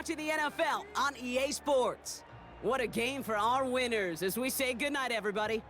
To the NFL on EA Sports. What a game for our winners as we say goodnight, everybody.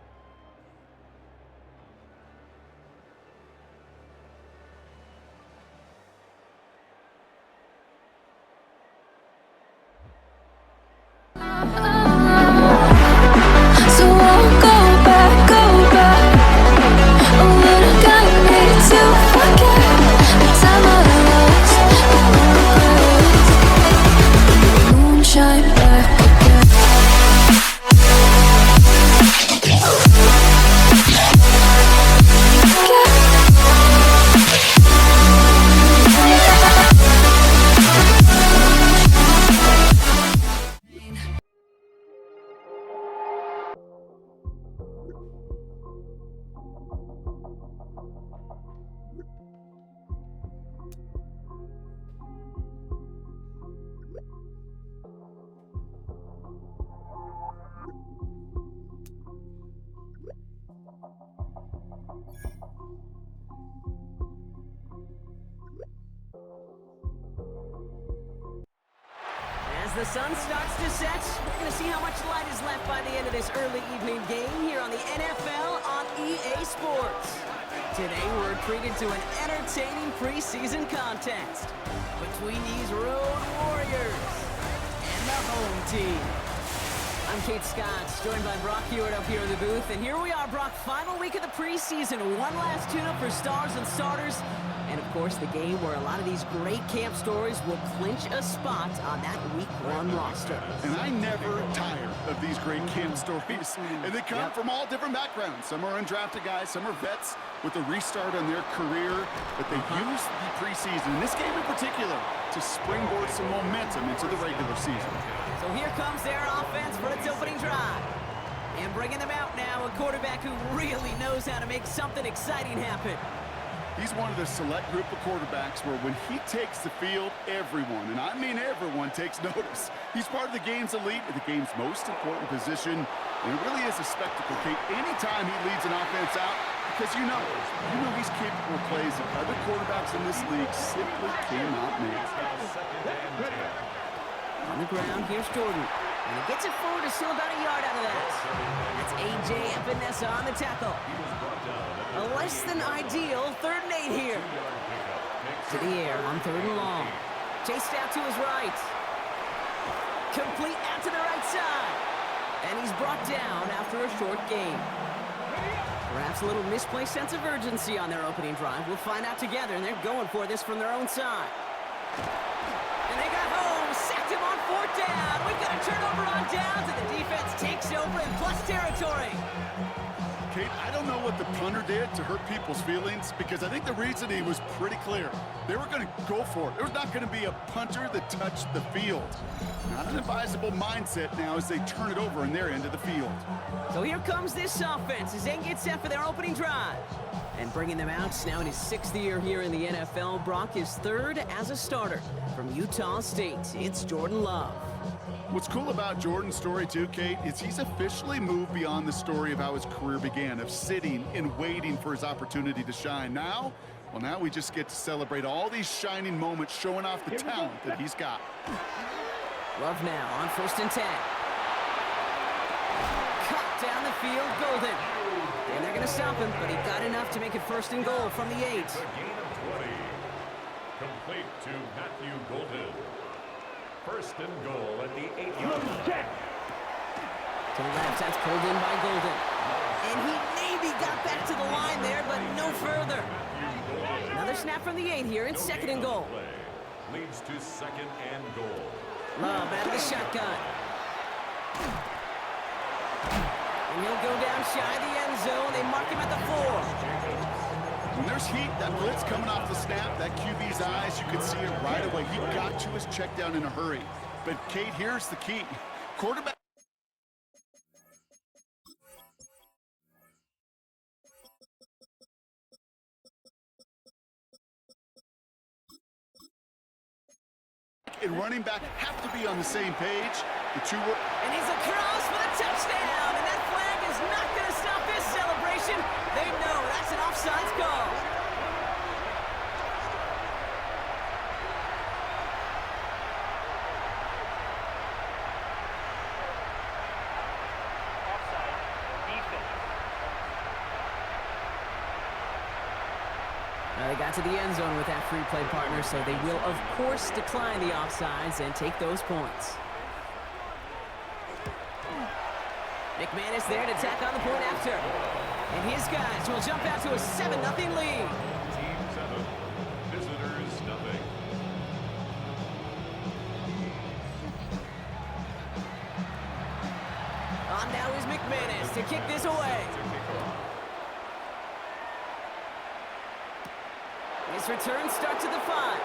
As the sun starts to set, we're going to see how much light is left by the end of this early evening game here on the NFL on EA Sports. Today we're treated to an entertaining preseason contest between these road warriors and the home team. I'm Kate Scott, joined by Brock Hewitt up here in the booth, and here we are, Brock, final week of the preseason. One last tune-up for stars and starters. And, of course, the game where a lot of these great camp stories will clinch a spot on that Week 1 roster. And I never tire of these great camp stories. And they come from all different backgrounds. Some are undrafted guys, some are vets with a restart on their career. But they use the preseason, in this game in particular, to springboard some momentum into the regular season. So here comes their offense for its opening drive. And bringing them out now, a quarterback who really knows how to make something exciting happen. He's one of the select group of quarterbacks where when he takes the field, everyone, and I mean everyone, takes notice. He's part of the game's elite, the game's most important position, and it really is a spectacle, Kate, anytime he leads an offense out, because you know he's capable of plays that other quarterbacks in this league simply cannot make. On the ground, here's Jordan, and he gets it forward to still about a yard out of that. That's A.J. Epinesa on the tackle. A less than ideal 3rd and 8 here. To the air on 3rd and long. Chased out to his right. Complete out to the right side. And he's brought down after a short gain. Perhaps a little misplaced sense of urgency on their opening drive. We'll find out together, and they're going for this from their own side. And they got home, sacked him on 4th down. We've got a turnover on downs, and the defense takes over in plus territory. Kate, I don't know what the punter did to hurt people's feelings, because I think the reasoning was pretty clear. They were going to go for it. There was not going to be a punter that touched the field. Not an advisable mindset now as they turn it over in their end of the field. So here comes this offense as they get set for their opening drive. And bringing them out now in his 6th year here in the NFL, Brock is 3rd as a starter from Utah State. It's Jordan Love. What's cool about Jordan's story too, Kate, is he's officially moved beyond the story of how his career began, of sitting and waiting for his opportunity to shine. Now we just get to celebrate all these shining moments, showing off the talent that he's got. Love now on 1st and 10. Cut down the field, Golden. And they're going to stop him, but he got enough to make it 1st and goal from the 8. Gain of 20. Complete to Matthew Golden. 1st and goal at the 8-yard line. To the left, that's pulled in by Golden. And he maybe got back to the line there, but no further. Another snap from the 8 here in 2nd and goal. Leads to 2nd and goal. Love out of the shotgun. And he'll go down shy of the end zone. They mark him at the 4. When there's heat, that blitz coming off the snap, that QB's eyes, you can see it right away. He got to his check down in a hurry. But, Kate, here's the key. Quarterback. And running back have to be on the same page. The two were. And he's across for the touchdown. And that flag is not going to stop this celebration. They know that's an offsides call. got to the end zone with that free play partner, so they will, of course, decline the offsides and take those points. McManus there to tack on the point after. And his guys will jump out to a 7-0 lead. Team 7, visitors nothing. On now is McManus to kick this away. His return starts at the 5.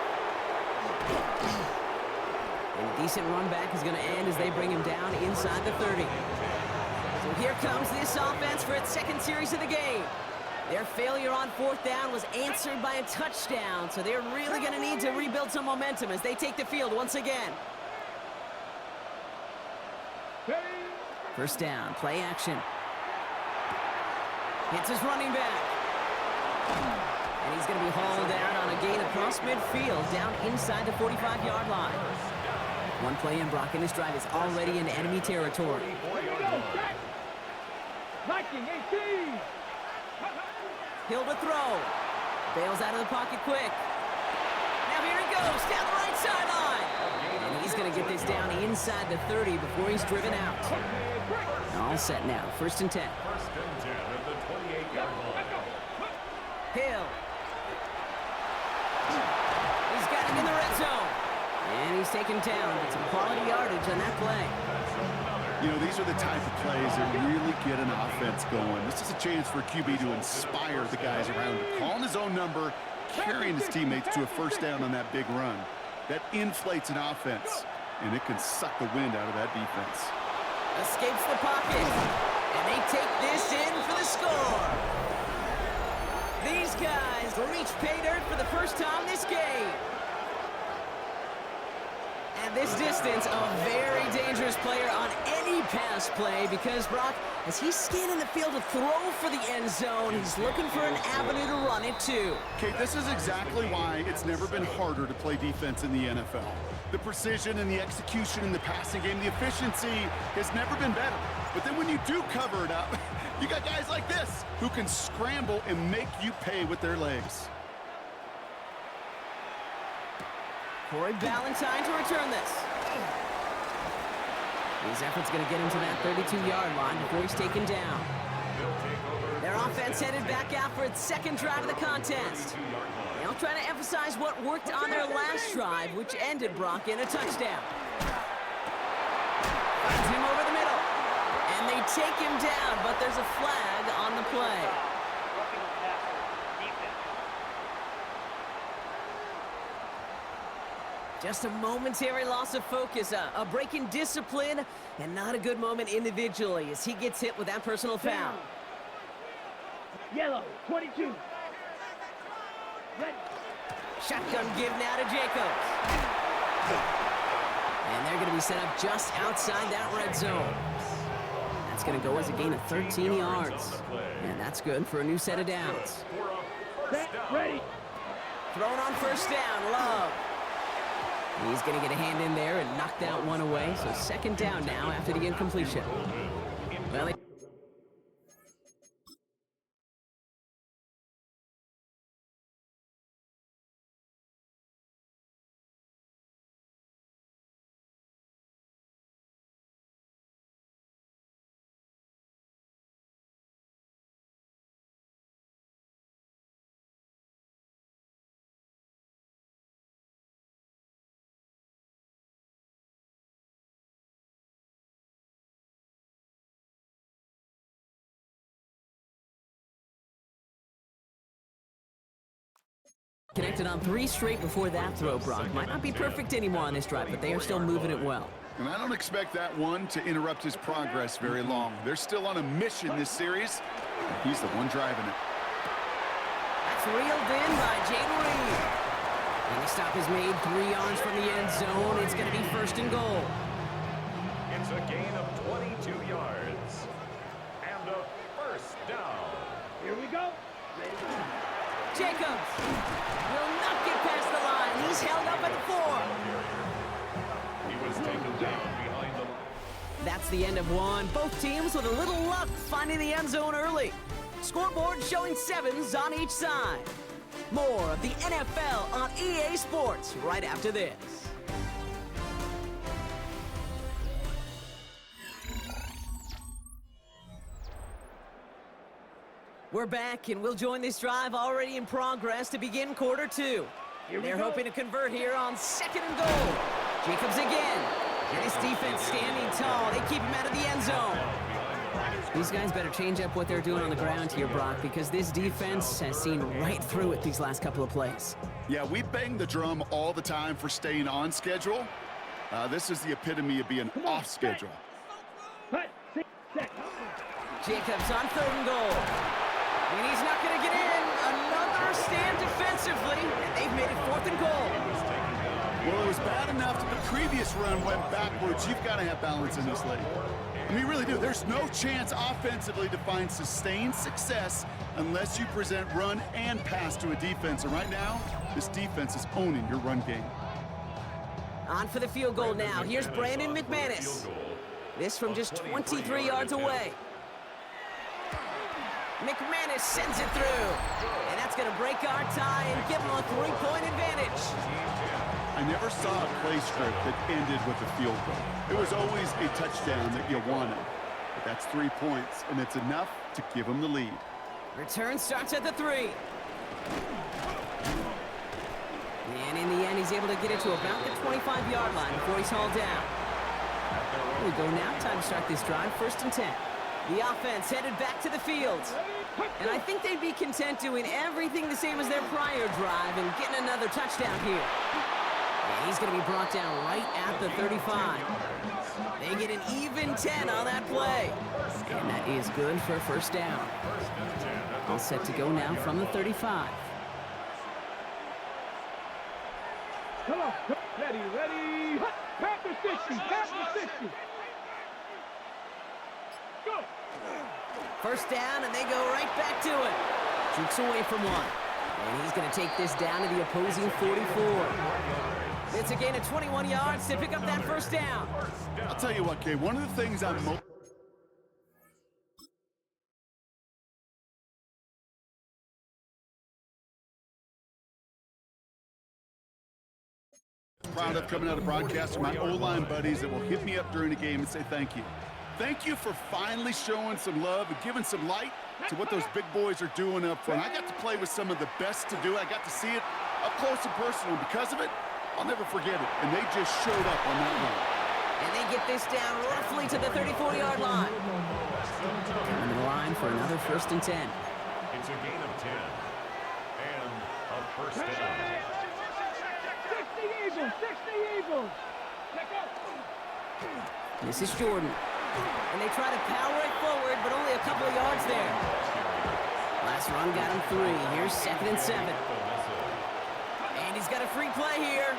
And a decent run back is going to end as they bring him down inside the 30. So here comes this offense for its second series of the game. Their failure on 4th down was answered by a touchdown, so they're really going to need to rebuild some momentum as they take the field once again. First down, play action. Hits his running back. And he's going to be hauled down on a gain across midfield, down inside the 45-yard line. One play in, Brock, and his drive is already in enemy territory. Hill to throw. Bails out of the pocket quick. Now here he goes, down the right sideline. And he's going to get this down inside the 30 before he's driven out. All set now, 1st and 10. 1st and 10 at the 28-yard line. Hill. He's got him in the red zone. And he's taken down, but some quality yardage on that play. You know, these are the type of plays that really get an offense going. This is a chance for QB to inspire the guys around him. Calling his own number, carrying his teammates to a first down on that big run. That inflates an offense, and it can suck the wind out of that defense. Escapes the pocket, and they take this in for the score. These guys reach pay dirt for the first time this game. And this distance, a very dangerous player on any pass play because, Brock, as he's scanning the field to throw for the end zone, he's looking for an avenue to run it too. Kate, this is exactly why it's never been harder to play defense in the NFL. The precision and the execution in the passing game, the efficiency has never been better. But then when you do cover it up, you got guys like this who can scramble and make you pay with their legs. Corey Ballantyne to return this. His effort's going to get him to that 32-yard line before he's taken down. Their offense headed back out for its second drive of the contest. They'll try to emphasize what worked on their last drive, which ended, Brock, in a touchdown. Finds him over the middle. And they take him down, but there's a flag on the play. Just a momentary loss of focus, a break in discipline, and not a good moment individually as he gets hit with that personal foul. Yellow, 22. Red. Shotgun give now to Jacobs. And they're going to be set up just outside that red zone. That's going to go as a gain of 13 yards. And that's good for a new set of downs. Ready. Thrown on first down, Love. He's going to get a hand in there and knock that one away. So second down now after the incompletion. Well, connected on 3 straight before that throw, Brock. Might not be perfect anymore on this drive, but they are still moving it well. And I don't expect that one to interrupt his progress very long. They're still on a mission this series. He's the one driving it. That's reeled in by Jaden Reed. And the stop is made 3 yards from the end zone. It's going to be first and goal. It's a gain of 22 yards. And a first down. Here we go. Ready. Jacobs will not get past the line. He's held up at the 4. He was taken down behind the... That's the end of one. Both teams with a little luck finding the end zone early. Scoreboard showing 7s on each side. More of the NFL on EA Sports right after this. We're back, and we'll join this drive already in progress to begin quarter two. They're hoping to convert here on 2nd and goal. Jacobs again. And this defense standing tall. They keep him out of the end zone. These guys better change up what they're doing on the ground here, Brock, because this defense has seen right through it these last couple of plays. Yeah, we bang the drum all the time for staying on schedule. This is the epitome of being off schedule. Jacobs on 3rd and goal. And he's not going to get in. Another stand defensively, and they've made it 4th and goal. Well, it was bad enough that the previous run went backwards. You've got to have balance in this league. I mean, you really do. There's no chance offensively to find sustained success unless you present run and pass to a defense. And right now, this defense is owning your run game. On for the field goal now. Here's Brandon McManus. This from just 23 yards away. McManus sends it through. And that's going to break our tie and give them a 3-point advantage. I never saw a play script that ended with a field goal. It was always a touchdown that you wanted. But that's 3 points, and it's enough to give them the lead. Return starts at the 3. And in the end, he's able to get it to about the 25-yard line before he's hauled down. Here we go now. Time to start this drive. 1st and 10. The offense headed back to the field. And I think they'd be content doing everything the same as their prior drive and getting another touchdown here. And he's going to be brought down right at the 35. They get an even 10 on that play. And that is good for a 1st down. All set to go now from the 35. Come on. Ready. Panther 60. Panther 60. Go. 1st down, and they go right back to it. Jukes away from one. And he's going to take this down to the opposing 44. It's a gain of 21 yards to pick up that 1st down. I'll tell you what, Kay, one of the things I'm most proud of coming out of broadcast are my O-line buddies that will hit me up during the game and say thank you. Thank you for finally showing some love and giving some light to what those big boys are doing up front. I got to play with some of the best to do it. I got to see it up close and personal. Because of it, I'll never forget it. And they just showed up on that run. And they get this down roughly to the 34-yard line. Coming to the line for another 1st and 10. It's a gain of 10. And a 1st down. 60 Eagles. Check out. This is Jordan. And they try to power it forward, but only a couple of yards there. Last run got him 3. Here's 2nd and 7. And he's got a free play here.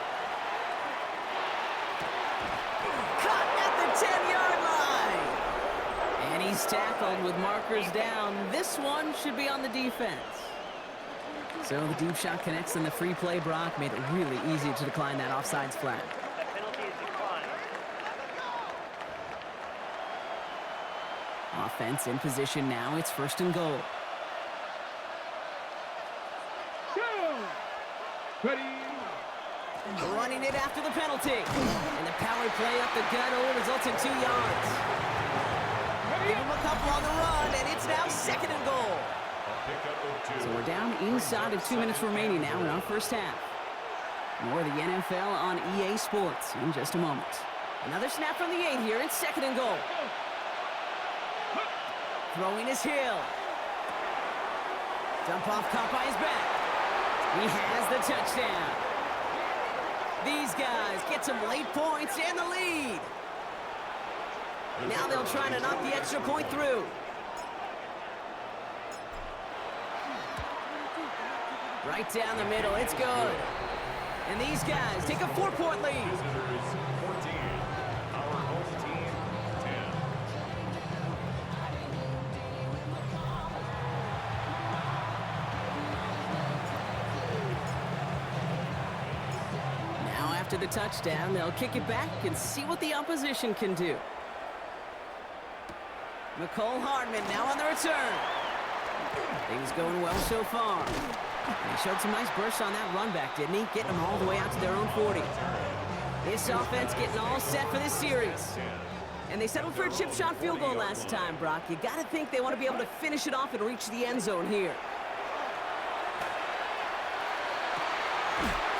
Caught at the 10-yard line. And he's tackled with markers down. This one should be on the defense. So the deep shot connects and the free play, Brock, made it really easy to decline that offsides flag. Offense in position now. It's 1st and goal. Ready. Running it after the penalty. And the power play up the gut only results in 2 yards. Give him a couple on the run, and it's now 2nd and goal. So we're down inside of 2 minutes remaining now in our 1st half. More of the NFL on EA Sports in just a moment. Another snap from the 8 here. It's 2nd and goal. Throwing is Hill. Dump off caught by his back. He has the touchdown. These guys get some late points and the lead. Now they'll try to knock the extra point through. Right down the middle, it's good. And these guys take a 4-point lead. Visitors 14, our home team 10. Now after the touchdown, they'll kick it back and see what the opposition can do. McCole Hardman now on the return. Things going well so far. And he showed some nice bursts on that run back, didn't he? Getting them all the way out to their own 40. This offense getting all set for this series. And they settled for a chip shot field goal last time, Brock. You got to think they want to be able to finish it off and reach the end zone here.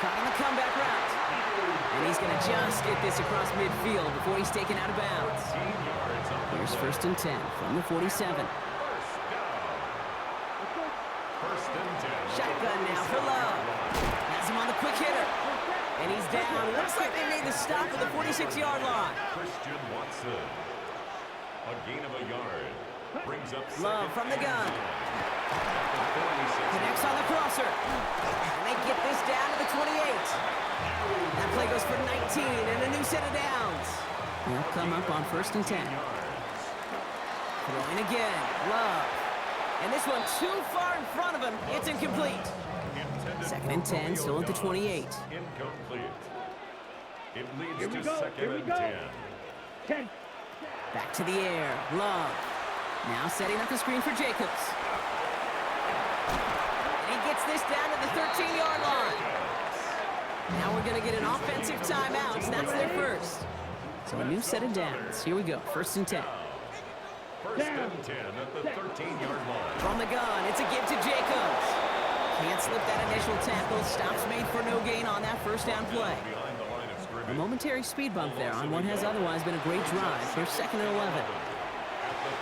Caught on the comeback route. And he's going to just get this across midfield before he's taken out of bounds. Here's 1st and 10 from the 47. Shotgun now for Love. Has him on the quick hitter. And he's down. Looks like they made the stop at the 46-yard line. Christian Watson. A gain of a yard. Brings up Love from the gun. Connects on the crosser. And they get this down to the 28. That play goes for 19 and a new set of downs. They'll come up on 1st and 10. Throwing again. Love. And this one too far in front of him. It's incomplete. 2nd and 10, still at the 28. Incomplete. It leads Here we to go. 2nd Here we and go. 10. 10. Back to the air. Love. Now setting up the screen for Jacobs. And he gets this down to the 13-yard line. Now we're going to get an offensive timeout. That's their first. So a new set of downs. Here we go. 1st and 10. 1st and 10 at the 13-yard line. From the gun, it's a give to Jacobs. Can't slip that initial tackle. Stops made for no gain on that 1st down play. Behind the line of A scrimmage. momentary speed bump there on what has otherwise been a great drive. Here's 2nd and 11.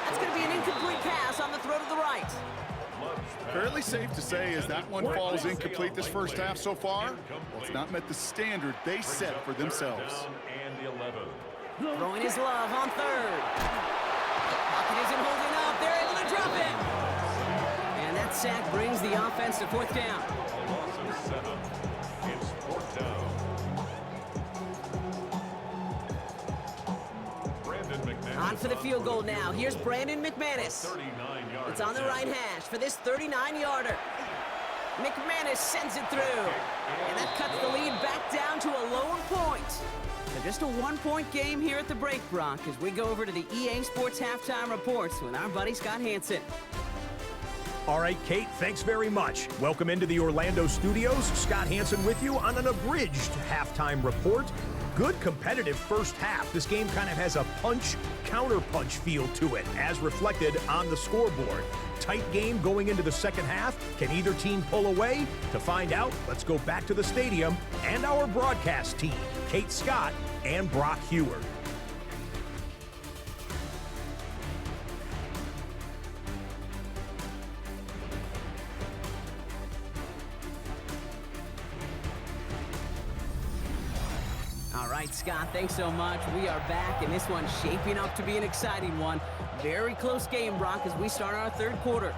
That's going to be an incomplete pass on the throw to the right. Fairly safe to say as that one falls incomplete this first half so far, it's not met the standard they set for themselves. Down and 11. Throwing his Love on 3rd. Pocket isn't holding up. They're able to drop it. And that sack brings the offense to 4th down. A loss of 7. It's 4th down. Brandon McManus On for the field goal now. Here's Brandon McManus. 39-yard It's on the right hash for this 39-yarder. McManus sends it through. And that cuts the lead back down to a lone point. So just a 1-point game here at the break, Brock, as we go over to the EA Sports Halftime Reports with our buddy Scott Hansen. All right, Kate, thanks very much. Welcome into the Orlando studios. Scott Hansen with you on an abridged halftime report. Good competitive first half. This game kind of has a punch-counter-punch feel to it, as reflected on the scoreboard. Tight game going into the second half. Can either team pull away? To find out, let's go back to the stadium and our broadcast team, Kate Scott and Brock Heward. All right, Scott, thanks so much. We are back, and this one's shaping up to be an exciting one. Very close game, Brock, as we start our 3rd quarter.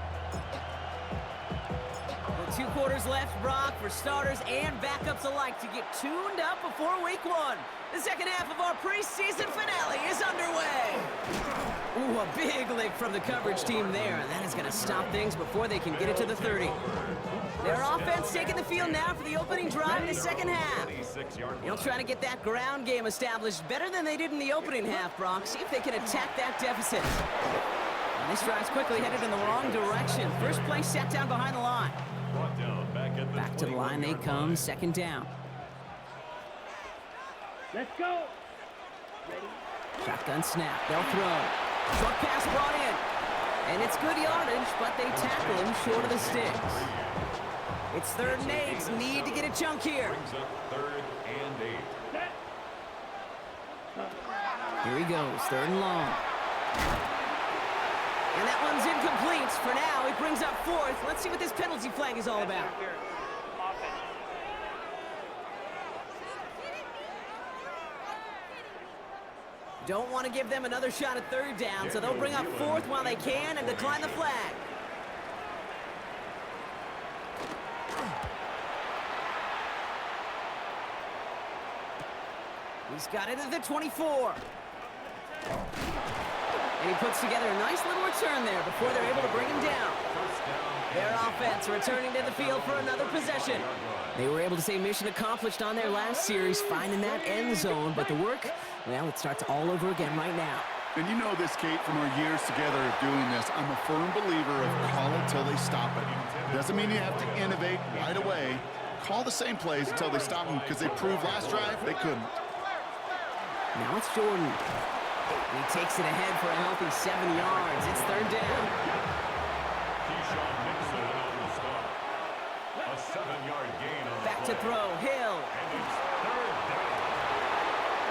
With 2 quarters left, Brock, for starters and backups alike to get tuned up before week 1. The second half of our preseason finale is underway. Ooh, a big lick from the coverage team there, and that is going to stop things before they can get it to the 30. Their offense taking the field now for the opening drive in the second half. They'll try to get that ground game established better than they did in the opening half, Brock. See if they can attack that deficit. And this drive's quickly headed in the wrong direction. First play set down behind the line. Back to the line they come, 2nd down. Let's go. Shotgun snap, they'll throw. Short pass brought in. And it's good yardage, but they tackle him short of the sticks. It's 3rd and 8. Need to get a chunk here. Brings up 3rd and 8. Here he goes, 3rd and long. And that one's incomplete. For now, it brings up 4th. Let's see what this penalty flag is all about. Don't want to give them another shot at 3rd down, so they'll bring up 4th while they can and decline the flag. He's got it at the 24. And he puts together a nice little return there before they're able to bring him down. Their offense returning to the field for another possession. They were able to say mission accomplished on their last series, finding that end zone, but the work, well, it starts all over again right now. And you know this, Kate, from our years together of doing this. I'm a firm believer of call it till they stop it. Doesn't mean you have to innovate right away. Call the same plays until they stop them, because they proved last drive they couldn't. Now it's Jordan. He takes it ahead for a healthy 7 yards. It's third down. Keyshawn Nixon on the stop. A 7-yard gain on Back the to play. throw. Hill. And it's third down.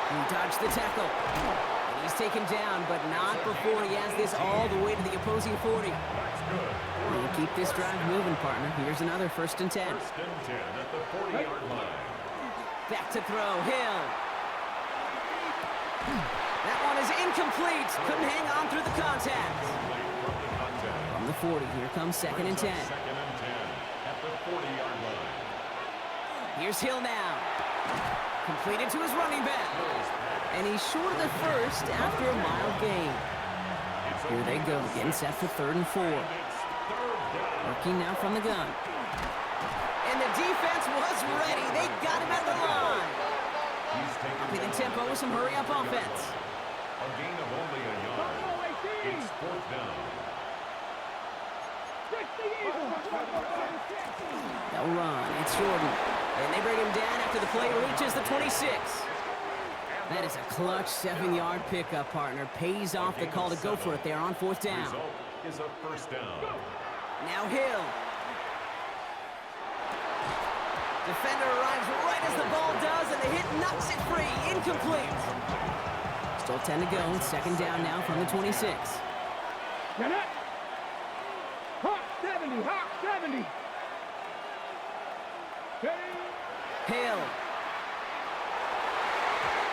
He dodged the tackle. And he's taken down, but not before he has this all the way to the opposing 40. That's good. We'll keep this drive moving, partner. Here's another 1st and 10. First and 10 at the 40-yard line. Back to throw. Hill. That one is incomplete. Couldn't hang on through the contact. Late from the contact. From the 40, here comes 2nd and 10. Second and 10 at the 40-yard line. Here's Hill now. Completed to his running back. And he's short of the first after a mild gain. Here they go, getting set for 3rd and 4. It's third down. Working now from the gun. And the defense was ready. They got him at the line. He's taken Upping the tempo with some hurry-up offense. a gain of only a yard. It's 4th down. They'll run. It's Jordan. And they bring him down after the play reaches the 26. That is a clutch 7-yard pickup, partner. Pays off the call to go for it there on 4th down. Result is a first down. Now Hill. Defender arrives right as the ball does, and the hit knocks it free. Incomplete. Still 10 to go. 2nd down now from the 26. Get it! Hot 70, hot 70. Hill.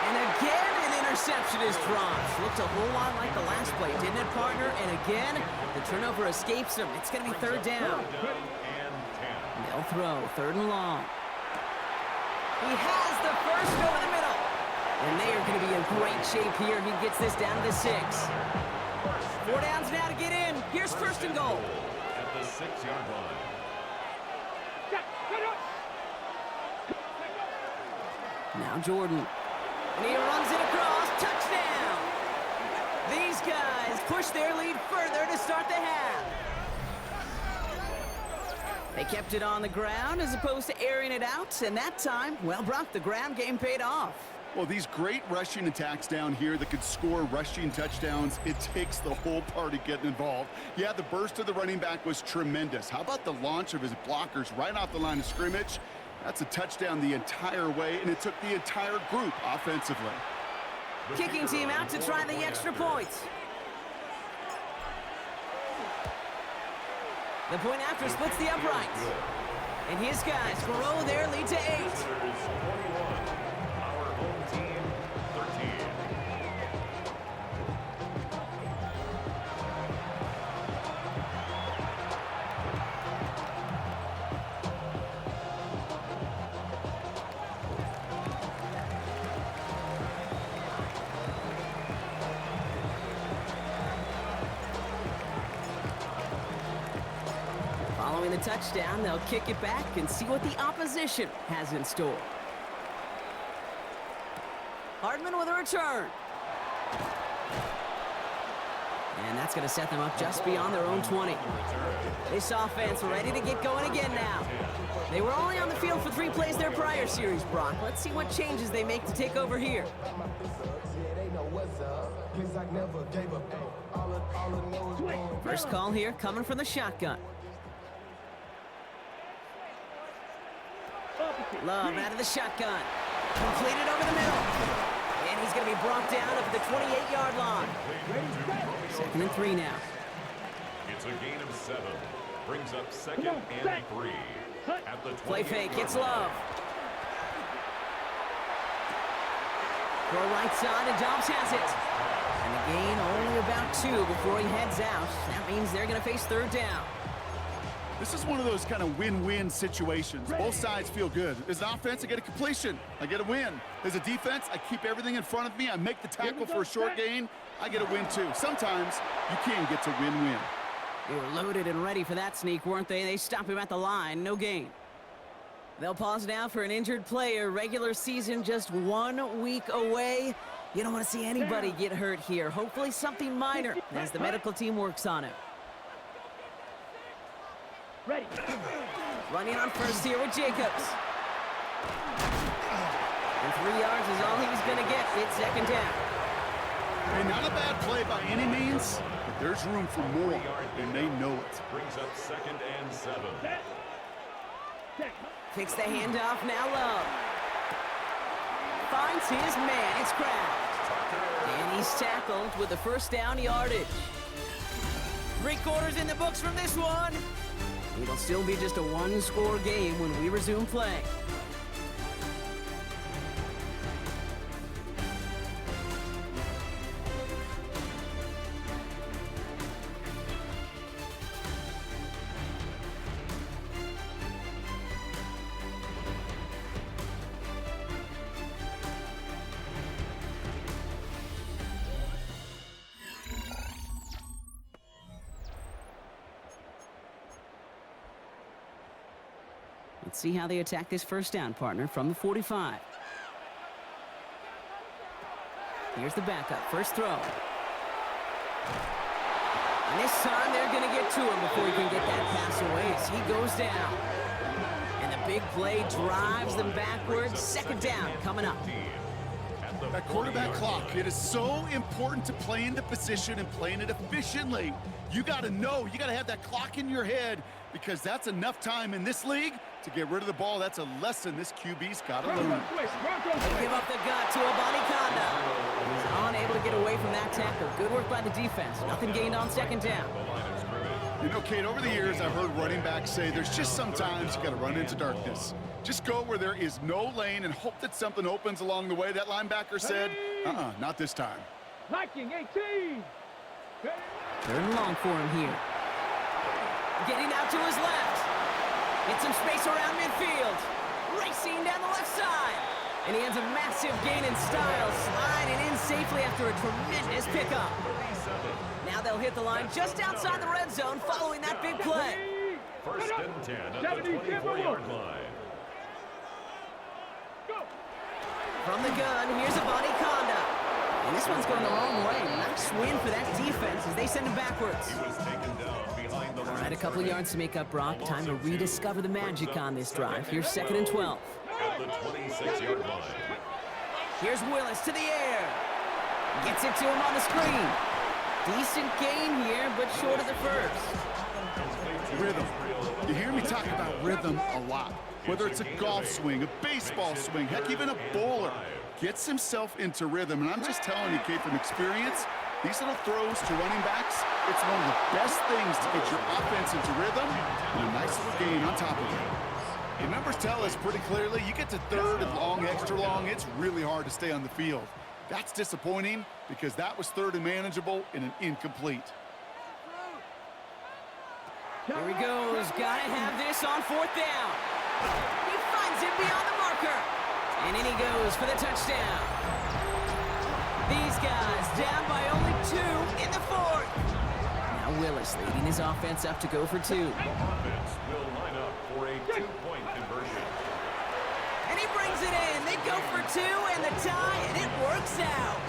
And again, an interception is dropped. Looked a whole lot like the last play, didn't it, partner? And again, the turnover escapes him. It's going to be 3rd down. They'll throw 3rd and long. He has the first over the middle. And they are going to be in great shape here. He gets this down to the 6. 4 downs now to get in. Here's 1st and goal. At the 6-yard line. Now Jordan. And he runs it across. Touchdown! These guys push their lead further to start the half. They kept it on the ground as opposed to airing it out. And that time, well, Brock, the ground game paid off. Well, these great rushing attacks down here that could score rushing touchdowns, it takes the whole party getting involved. Yeah, the burst of the running back was tremendous. How about the launch of his blockers right off the line of scrimmage? That's a touchdown the entire way, and it took the entire group offensively. Kicking team out to try the extra points. The point after splits the uprights. And his guys grow their lead to 8. Visitors 21. Our home team 13. Following the touchdown, they'll kick it back and see what the opposition has in store. Hardman with a return. And that's going to set them up just beyond their own 20. This offense ready to get going again now. They were only on the field for 3 plays their prior series, Brock. Let's see what changes they make to take over here. First call here coming from the shotgun. Love out of the shotgun. Completed over the middle. And he's going to be brought down up at the 28-yard line. 2nd and 3 now. It's a gain of 7. Brings up 2nd and 3. At the Play fake. It's Love. Throw right side, and Dobbs has it. And the gain only about 2 before he heads out. That means they're going to face 3rd down. This is one of those kind of win-win situations. Both sides feel good. As an offense, I get a completion. I get a win. As a defense, I keep everything in front of me. I make the tackle for a short gain. I get a win, too. Sometimes you can get to win-win. They were loaded and ready for that sneak, weren't they? They stop him at the line. No gain. They'll pause now for an injured player. Regular season just 1 week away. You don't want to see anybody get hurt here. Hopefully something minor as the medical team works on it. Ready. Running on first here with Jacobs. And 3 yards is all he's going to get. It's second down. Hey, not a bad play by any means, but there's room for more, and they know it. Brings up 2nd and 7. Kicks the handoff now low. Finds his man. It's Kraft. And he's tackled with the first down yardage. 3 quarters in the books from this one. It'll still be just a one-score game when we resume play. Let's see how they attack this first down, partner, from the 45. Here's the backup, first throw. And this time they're going to get to him before he can get that pass away as he goes down. And the big play drives them backwards. Second down coming up. That quarterback clock, it is so important to play into position and playing it efficiently. You got to know, you got to have that clock in your head because that's enough time in this league to get rid of the ball. That's a lesson this QB's got to learn. They give up the gut to Abanikanda. He's unable to get away from that tackle. Good work by the defense. Nothing gained on second down. You know, Kate, over the years, I've heard running backs say there's just sometimes you got to run into darkness. Just go where there is no lane and hope that something opens along the way. That linebacker said, not this time. Liking 18. Third and long for him here. Getting out to his left. Get some space around midfield. Racing down the left side. And he has a massive gain in style, sliding in safely after a tremendous pickup. Now they'll hit the line just outside the red zone following that big play. First and 10 at the 24-yard line. From the gun, here's Abanikanda. And this one's going the wrong way. Nice win for that defense as they send him backwards. He was taken down behind the All right, a couple yards to make up, Brock. Time to rediscover the magic on this drive. Here's 2nd and 12. at the 26-yard line. Here's Willis to the air. Gets it to him on the screen. Decent gain here, but short of the first. Rhythm. You hear me talk about rhythm a lot. Whether it's a golf swing, a baseball swing, heck, even a bowler gets himself into rhythm. And I'm just telling you, Kate, from experience, these little throws to running backs, it's one of the best things to get your offense into rhythm and a nice little gain on top of it. The numbers tell us pretty clearly, you get to third and long, extra long, it's really hard to stay on the field. That's disappointing because that was third and manageable in an incomplete. Here he goes. Gotta have this on fourth down. He finds him beyond the marker. And in he goes for the touchdown. These guys down by only 2 in the fourth. Now Willis leading his offense up to go for 2. The offense will line up for a 2-point conversion. And he brings it in. They go for 2 and the tie, and it works out.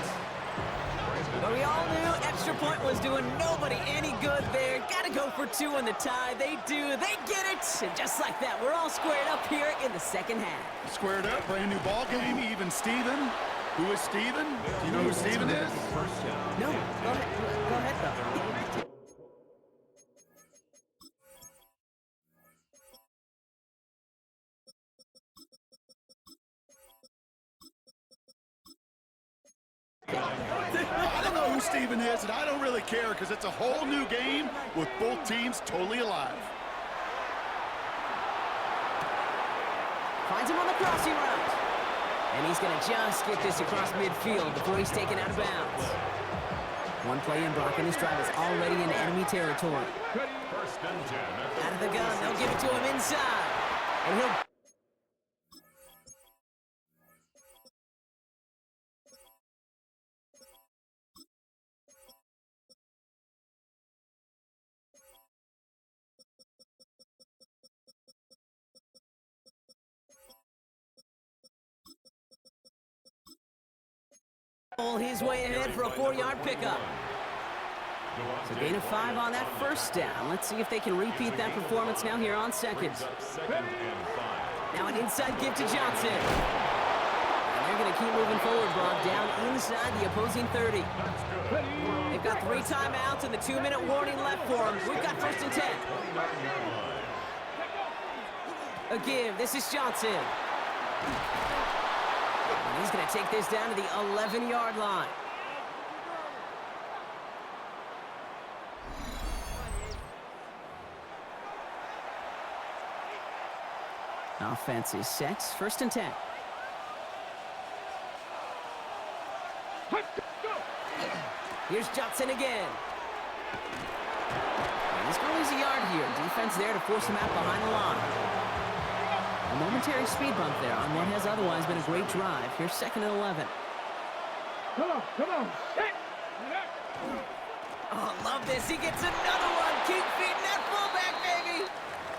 But we all knew extra point was doing nobody any good there. Gotta go for 2 in the tie. They do. They get it. And just like that, we're all squared up here in the second half. Squared up, brand new ball game, even Steven. Who is Steven? Do you know who Steven is? No, go ahead though. I don't know who Steven is, and I don't really care because it's a whole new game with both teams totally alive. Finds him on the crossing route. And he's going to just get this across midfield before he's taken out of bounds. One play in, Brock, and this drive is already in enemy territory. First and 10 at the Out of the gun, they'll give it to him inside. And he'll... Pull his way ahead for a 4-yard pickup. So gain of 5 on that first down. Let's see if they can repeat that performance now here on second. Now an inside give to Johnson. And they're going to keep moving forward, Brock, down inside the opposing 30. They've got 3 timeouts and the 2-minute warning left for them. We've got 1st and 10. A give. This is Johnson. And he's going to take this down to the 11-yard line. Offense is set. 1st and 10. Here's Johnson again. And he's going to lose a yard here. Defense there to force him out behind the line. A momentary speed bump there on what has otherwise been a great drive. Here's 2nd and 11. Come on. Oh, love this. He gets another one. Keep feeding that fullback, baby.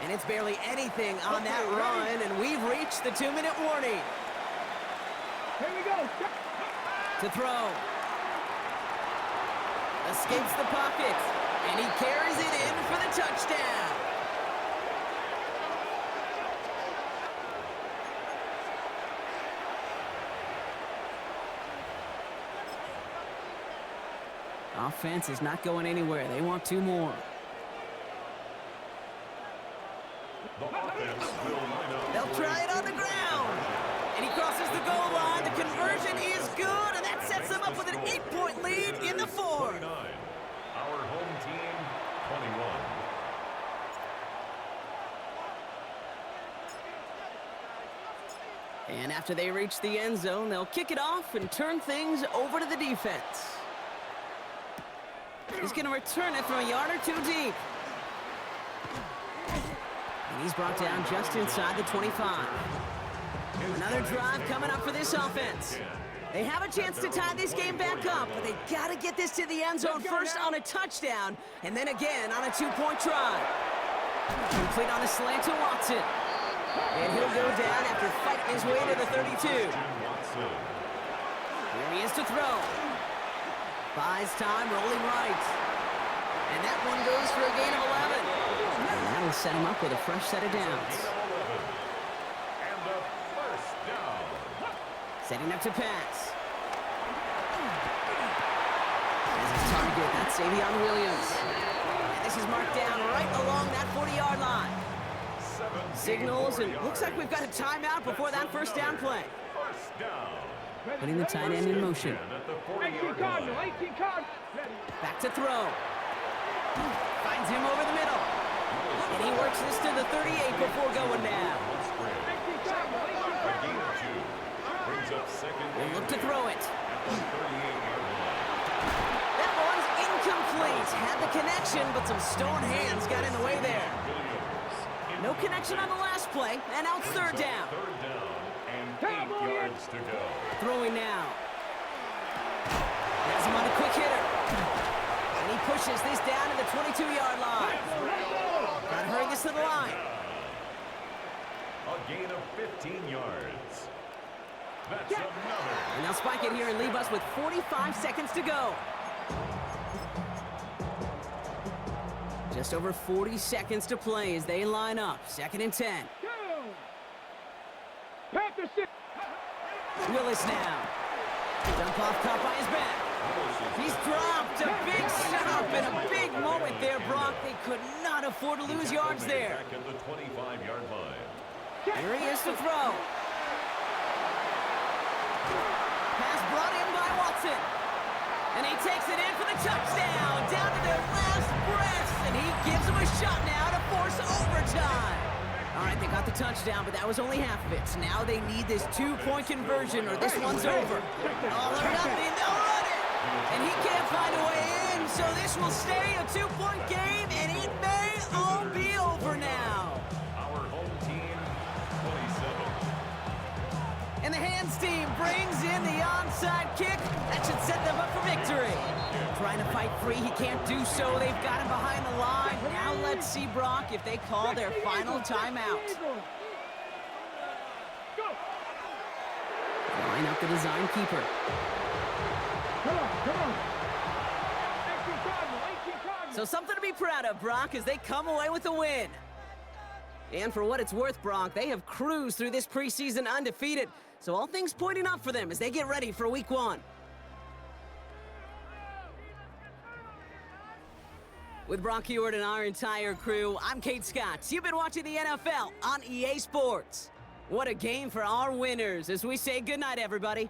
And it's barely anything on that run, and we've reached the 2-minute warning. Here we go. To throw. Escapes the pocket, and he carries it in for the touchdown. Offense is not going anywhere. They want 2 more. They'll try it on the ground. And he crosses the goal line. The conversion is good, and that sets them up with an 8-point lead in the 4th. Our home team, 21. And after they reach the end zone, they'll kick it off and turn things over to the defense. He's going to return it from a yard or 2 deep. And he's brought down just inside the 25. Another drive coming up for this offense. They have a chance to tie this game back up, but they got to get this to the end zone first on a touchdown, and then again on a 2-point try. Complete on a slant to Watson. And he'll go down after fighting his way to the 32. Here he is to throw. Buys time, rolling right. And that one goes for a gain of 11. And that'll set him up with a fresh set of downs. And a first down. Setting up to pass. As his target, that's Savion Williams. And this is marked down right along that 40-yard line. Signals, and looks like we've got a timeout before that first down play. First down. Putting the tight end in motion. 18 Cardinal. Back to throw. Finds him over the middle. And he works this to the 38 before going down. They look to throw it. That one's incomplete. Had the connection, but some stone hands got in the way there. No connection on the last play, and now it's 3rd down. And 8 yards to go. Throwing now. Has him on a quick hitter. And he pushes this down to the 22-yard line. Got to hurry this to the line. A gain of 15 yards. That's another. And they'll spike it here and leave us with 45 seconds to go. Just over 40 seconds to play as they line up. 2nd and 10. Willis now. Dump off caught by his back. He's dropped. A big setup and a big moment there, Brock. They could not afford to lose yards there. Back at the 25-yard line. Here he is to throw. Pass brought in by Watson. And he takes it in for the touchdown. Down to their last breaths. And he gives them a shot now to force overtime. All right, they got the touchdown, but that was only half of it. Now they need this 2-point conversion or this one's over. All or nothing, they'll run it. And he can't find a way in, so this will stay a 2-point game, and it may all be over now. Our home team, 27. And the hands team brings in the onside kick. That should set them up for victory. Trying to fight free, he can't do so. They've got him behind the line. Now let's see, Brock, if they call their final timeout. Line up the design keeper. Come on, come on. 18 Cardinal, 18 Cardinal. So something to be proud of, Brock, as they come away with the win. And for what it's worth, Brock, they have cruised through this preseason undefeated. So all things pointing up for them as they get ready for Week 1. With Brock Heward and our entire crew, I'm Kate Scott. You've been watching the NFL on EA Sports. What a game for our winners as we say goodnight, everybody.